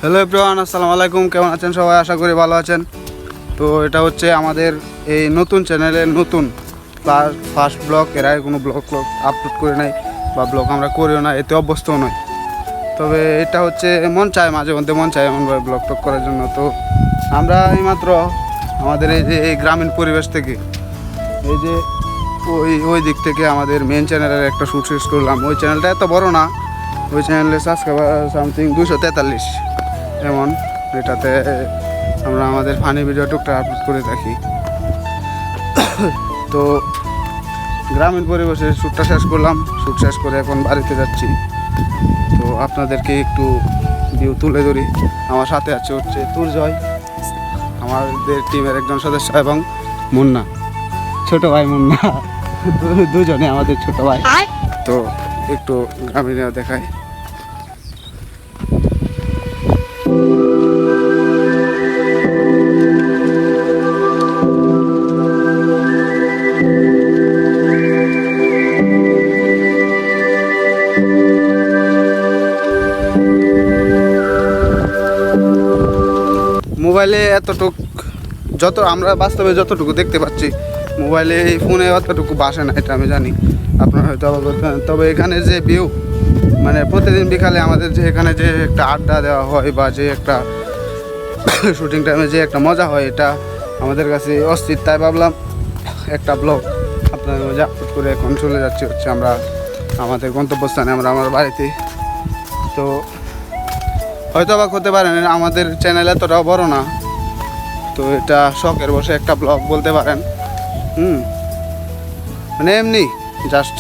Hello everyone, আসসালামু আলাইকুম। কেমন আছেন সবাই? আশা করি ভালো আছেন। তো এটা হচ্ছে আমাদের এই নতুন চ্যানেলের নতুন ফার্স্ট ব্লগ। এর আগে কোনো ব্লগ আপলোড করে নাই বা ব্লগ আমরা করিও না, এতে অভ্যস্তও নয়। তবে এটা হচ্ছে মন চায়, মাঝে মধ্যে মন চায় এমনভাবে ব্লগ টক করার জন্য। তো আমরা এইমাত্র আমাদের এই যে এই গ্রামীণ পরিবেশ থেকে এই যে ওই দিক থেকে আমাদের মেন চ্যানেলের একটা শ্যুট শেষ করলাম। ওই চ্যানেলটা এত বড় না, ওই চ্যানেলে সাবস্ক্রাইবার সামথিং 243 এমন। এটাতে আমরা আমাদের ফানি ভিডিও টুকটা আপলোড করে থাকি। তো গ্রামীণ পরিবেশে শ্যুটটা শেষ করলাম, শ্যুট শেষ করে এখন বাড়িতে যাচ্ছি। তো আপনাদেরকে একটু ভিউ তুলে ধরি। আমার সাথে হচ্ছে তুরজয়, আমাদের টিমের একজন সদস্য, এবং মুন্না, ছোট ভাই মুন্না, দুজনে আমাদের ছোট ভাই। তো একটু গ্রামীণ দেখায়। মোবাইলে এতটুকু যত আমরা বাস্তবে যতটুকু দেখতে পাচ্ছি, মোবাইলে ফোনে অতটুকু বাসে না, এটা আমি জানি, আপনারা হয়তো অবগত। তবে এখানে যে ভিউ, মানে প্রতিদিন বিকালে আমাদের যে এখানে যে একটা আড্ডা দেওয়া হয় বা যে একটা শুটিং টাইমে যে একটা মজা হয়, এটা আমাদের কাছে অস্থির। তাই ভাবলাম একটা ব্লগ আপনাদের মাঝে আপলোড করে এখন চলে যাচ্ছি হচ্ছে আমরা আমাদের গন্তব্যস্থানে, আমরা আমার বাড়িতে। তো হয়তো অবাক হতে পারেন, আমাদের চ্যানেল এতটাও বড় না, তো এটা শখের বসে একটা ব্লগ বলতে পারেন। মানে এমনি জাস্ট,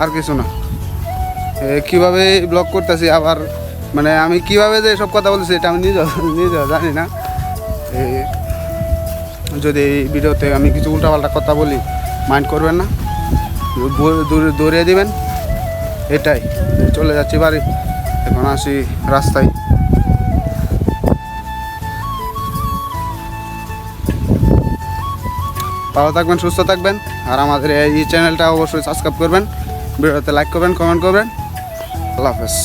আর কিছু না। কীভাবে ব্লগ করতেছি, আবার মানে আমি কীভাবে যে সব কথা বলতেছি এটা আমি নিজেও জানি না। যদি এই ভিডিওতে আমি কিছু উল্টাপাল্টা কথা বলি, মাইন্ড করবেন না, দৌড়িয়ে দিবেন। এটাই, চলে যাচ্ছি বাড়ি, এখন আসি রাস্তায়। ভালো থাকবেন, সুস্থ থাকবেন, আর আমাদের এই চ্যানেলটা অবশ্যই সাবস্ক্রাইব করবেন, ভিডিওতে লাইক করবেন, কমেন্ট করবেন। আল্লাহ হাফেজ।